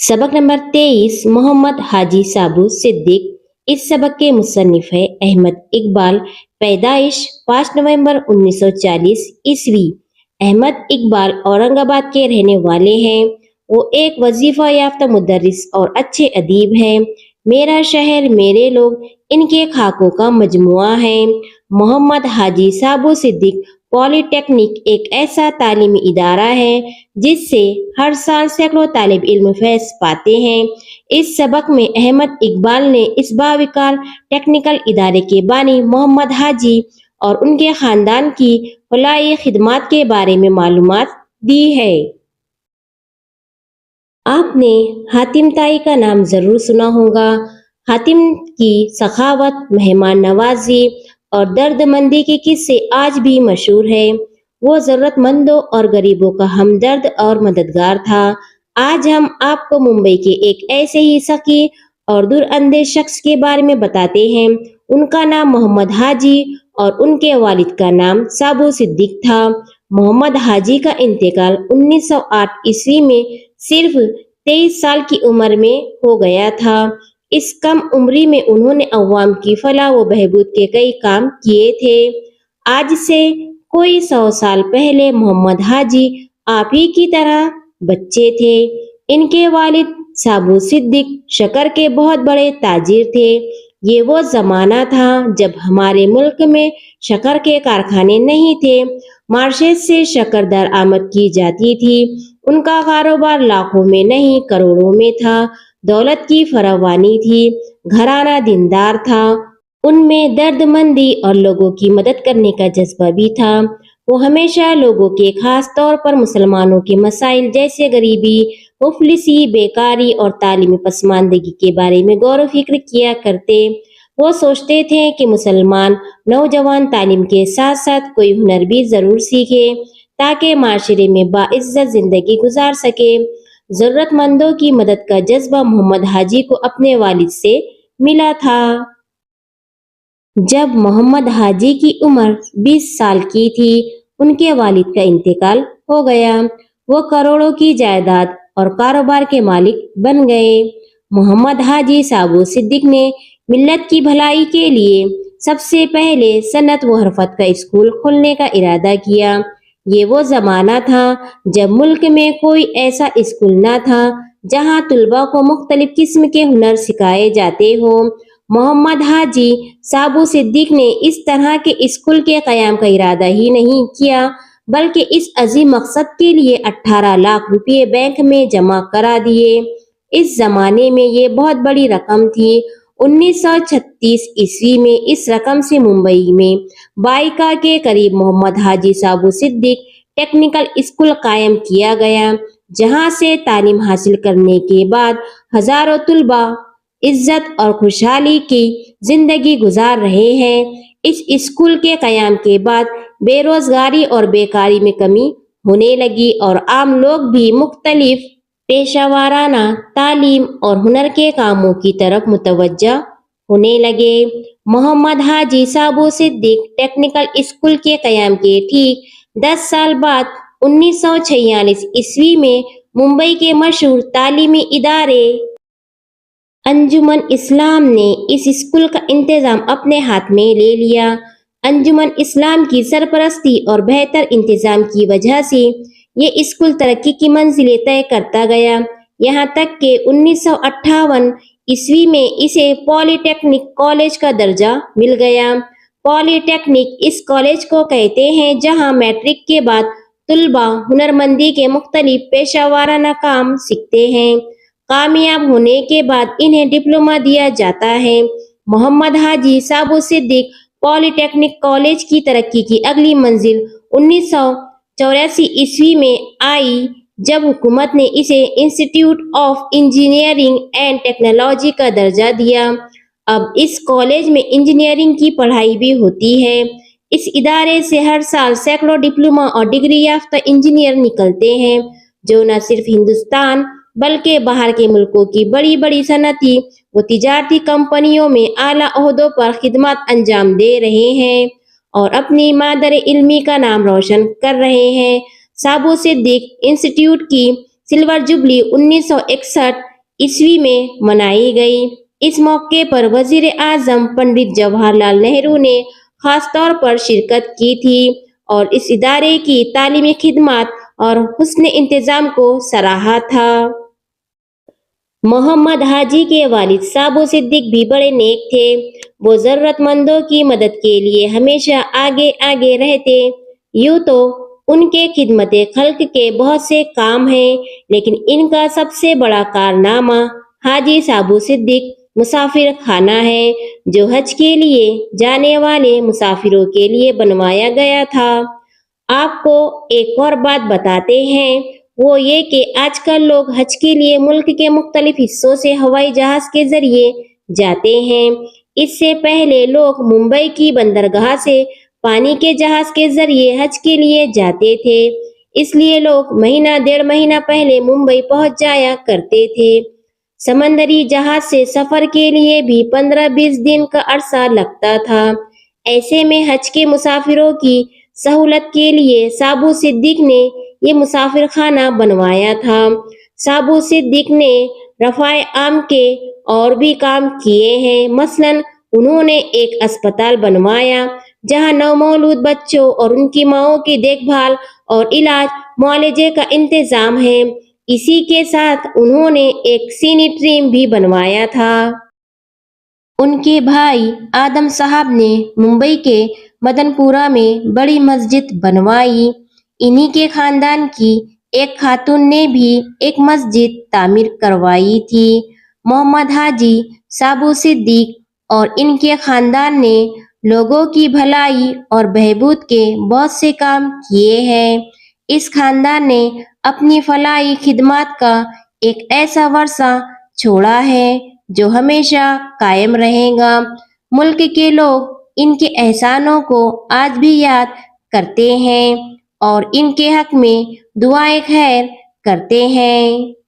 सबक नंबर 23 मोहम्मद हाजी साबू सिद्दीक। इस सबक के मुसन्निफ है अहमद इकबाल। पैदाइश 5 नवंबर 1940 ईस्वी। अहमद इकबाल औरंगाबाद के रहने वाले हैं। वो एक वजीफा याफ्ता मुदर्रिस और अच्छे अदीब हैं। मेरा शहर मेरे लोग इनके खाकों का मजमुआ है। मोहम्मद हाजी साबू सिद्दीक पॉलिटेक्निक एक ऐसा तालीमी इदारा है जिससे हर साल सैकड़ों तालिब इल्म फैज पाते हैं। इस सबक में अहमद इकबाल ने इस बाविकार टेक्निकल इदारे के बानी मोहम्मद हाजी और उनके खानदान की फलाही खिदमात के बारे में मालूमात दी है। आपने हातिम ताई का नाम जरूर सुना होगा। हातिम की सखावत, मेहमान नवाजी और दर्दमंदी के किस्से आज भी मशहूर है। वो जरूरतमंदों और गरीबों का हमदर्द और मददगार था। आज हम आपको मुंबई के एक ऐसे ही सखी और दूरअंदेश शख्स के बारे में बताते हैं। उनका नाम मोहम्मद हाजी और उनके वालिद का नाम साबू सिद्दीक था। मोहम्मद हाजी का इंतकाल 1908 ईस्वी में सिर्फ 23 साल की उम्र में हो गया था। इस कम उम्री में उन्होंने अवाम की फलाह व बहबूद के कई काम किए थे। आज से कोई 100 साल पहले मोहम्मद हाजी आप ही की तरह बच्चे थे। इनके वालिद साबू सिद्दीक शक्कर के बहुत बड़े ताजिर थे। ये वो जमाना था जब हमारे मुल्क में शक्कर के कारखाने नहीं थे। मार्शेस से शक्कर दरआमद की जाती थी। उनका कारोबार लाखों में नहीं करोड़ों में था। दौलत की फरावानी थी। घराना दीनदार था। उनमें दर्दमंदी और लोगों की मदद करने का जज्बा भी था। वो हमेशा लोगों के, खास तौर पर मुसलमानों के मसाइल जैसे गरीबी, मुफलिसी, बेकारी और तालीमी पसमानदगी के बारे में गौर फिक्र किया करते। वो सोचते थे कि मुसलमान नौजवान तालीम के साथ साथ कोई हुनर भी जरूर सीखे ताकि माशरे में बाइज्जत जिंदगी गुजार सके। जरूरतमंदों की मदद का जज्बा मोहम्मद हाजी को अपने वालिद से मिला था। जब मोहम्मद हाजी की उम्र 20 साल की थी, उनके वालिद का इंतकाल हो गया। वो करोड़ों की जायदाद और कारोबार के मालिक बन गए। मोहम्मद हाजी साबू सिद्दीक ने मिल्लत की भलाई के लिए सबसे पहले सनत व हरफत का स्कूल खोलने का इरादा किया। ये वो जमाना था जब मुल्क में कोई ऐसा स्कूल ना था जहां तुलबा को मुख्तलिफ किस्म के हुनर सिखाए जाते हो। मोहम्मद हाजी साबू सिद्दीक ने इस तरह के स्कूल के कयाम का इरादा ही नहीं किया, बल्कि इस अजीम मकसद के लिए 18 लाख रुपए बैंक में जमा करा दिए। इस जमाने में ये बहुत बड़ी रकम थी। 1936 ईस्वी में इस रकम से मुंबई में बाइका के करीब मोहम्मद हाजी साबू सिद्दीक टेक्निकल स्कूल कायम किया गया, जहां से तालीम हासिल करने के बाद हजारों तुलबा इज्जत और खुशहाली की जिंदगी गुजार रहे हैं। इस स्कूल के कयाम के बाद बेरोजगारी और बेकारी में कमी होने लगी और आम लोग भी मुख्तलिफ पेशावाराना तालीम और हुनर के कामों की तरफ मुतवज्जा होने लगे। मोहम्मद हाजी साबू सिद्दीक टेक्निकल स्कूल के कयाम के ठीक 10 साल बाद 1946 ईस्वी में मुंबई के मशहूर तालीमी इदारे अंजुमन इस्लाम ने इस स्कूल का इंतजाम अपने हाथ में ले लिया। अंजुमन इस्लाम की सरपरस्ती और बेहतर इंतजाम की वजह से ये स्कूल तरक्की की मंजिलें तय करता गया। यहाँ तक कि 1958 ईस्वी में इसे पॉलिटेक्निक कॉलेज का दर्जा मिल गया। पॉलिटेक्निक इस कॉलेज को कहते हैं जहाँ मैट्रिक के बाद तुलबा हुनरमंदी के मुख्तलिफ पेशावाराना काम सीखते हैं। कामयाब होने के बाद इन्हें डिप्लोमा दिया जाता है। मोहम्मद हाजी साबू सिद्दीक पॉलिटेक्निक कॉलेज की तरक्की की अगली मंजिल 1984 ईस्वी में आई, जब हुकूमत ने इसे institute of engineering and technology का दर्जा दिया। अब इस कॉलेज में इंजीनियरिंग की पढ़ाई भी होती है। इस इदारे से हर साल सैकड़ों डिप्लोमा और डिग्री याफ्ता इंजीनियर निकलते हैं, जो न सिर्फ हिंदुस्तान बल्कि बाहर के मुल्कों की बड़ी बड़ी सनती व तिजारती कंपनियों में आला ओहदों पर खिदमत अंजाम दे रहे हैं और अपनी मादर इल्मी का नाम रोशन कर रहे हैं। साबू सिद्दीक इंस्टीट्यूट की सिल्वर जुबली 1961 ء میں منائی گئی۔ اس موقع پر وزیر اعظم پنڈت جواہر لال نہرو نے خاص طور پر شرکت کی تھی اور اس ادارے کی تعلیمی خدمات اور حسن انتظام کو سراہا تھا۔ محمد حاجی کے والد سابو صدیق بھی بڑے نیک تھے۔ وہ ضرورت مندوں کی مدد کے لیے ہمیشہ آگے آگے رہتے۔ یوں تو ان کے خدمت خلق کے بہت سے کام ہیں، لیکن ان کا سب سے بڑا کارنامہ حاجی سابو صدیق مسافر خانہ ہے، جو حج کے لیے جانے والے مسافروں کے لیے بنوایا گیا تھا۔ آپ کو ایک اور بات بتاتے ہیں، وہ یہ کہ آج کل لوگ حج کے لیے ملک کے مختلف حصوں سے ہوائی جہاز کے ذریعے جاتے ہیں۔ اس سے پہلے لوگ ممبئی کی بندرگاہ سے پانی کے جہاز کے ذریعے حج کے لیے جاتے تھے، اس لیے لوگ مہینہ ڈیڑھ مہینہ پہلے ممبئی پہنچ جایا کرتے تھے۔ سمندری جہاز سے سفر کے لیے بھی 15-20 دن کا عرصہ لگتا تھا۔ ایسے میں حج کے مسافروں کی سہولت کے لیے سابو صدیق نے یہ مسافر خانہ بنوایا تھا۔ سابو صدیق نے رفع عام کے اور بھی کام کیے ہیں، مثلاً انہوں نے ایک اسپتال بنوایا جہاں نومولود بچوں اور ان کی ماؤں کی دیکھ بھال اور علاج معالجے کا انتظام ہے۔ اسی کے ساتھ انہوں نے ایک سینیٹرییم بھی بنوایا تھا۔ ان کے بھائی آدم صاحب نے ممبئی کے مدن پورہ میں بڑی مسجد بنوائی۔ انہی کے خاندان کی ایک خاتون نے بھی ایک مسجد تعمیر کروائی تھی۔ محمد حاجی سابو صدیق اور ان کے خاندان نے لوگوں کی بھلائی اور بہبود کے بہت سے کام کیے ہیں۔ اس خاندان نے اپنی فلاحی خدمات کا ایک ایسا ورثہ چھوڑا ہے جو ہمیشہ قائم رہے گا۔ ملک کے لوگ ان کے احسانوں کو آج بھی یاد کرتے ہیں اور ان کے حق میں دعائیں خیر کرتے ہیں۔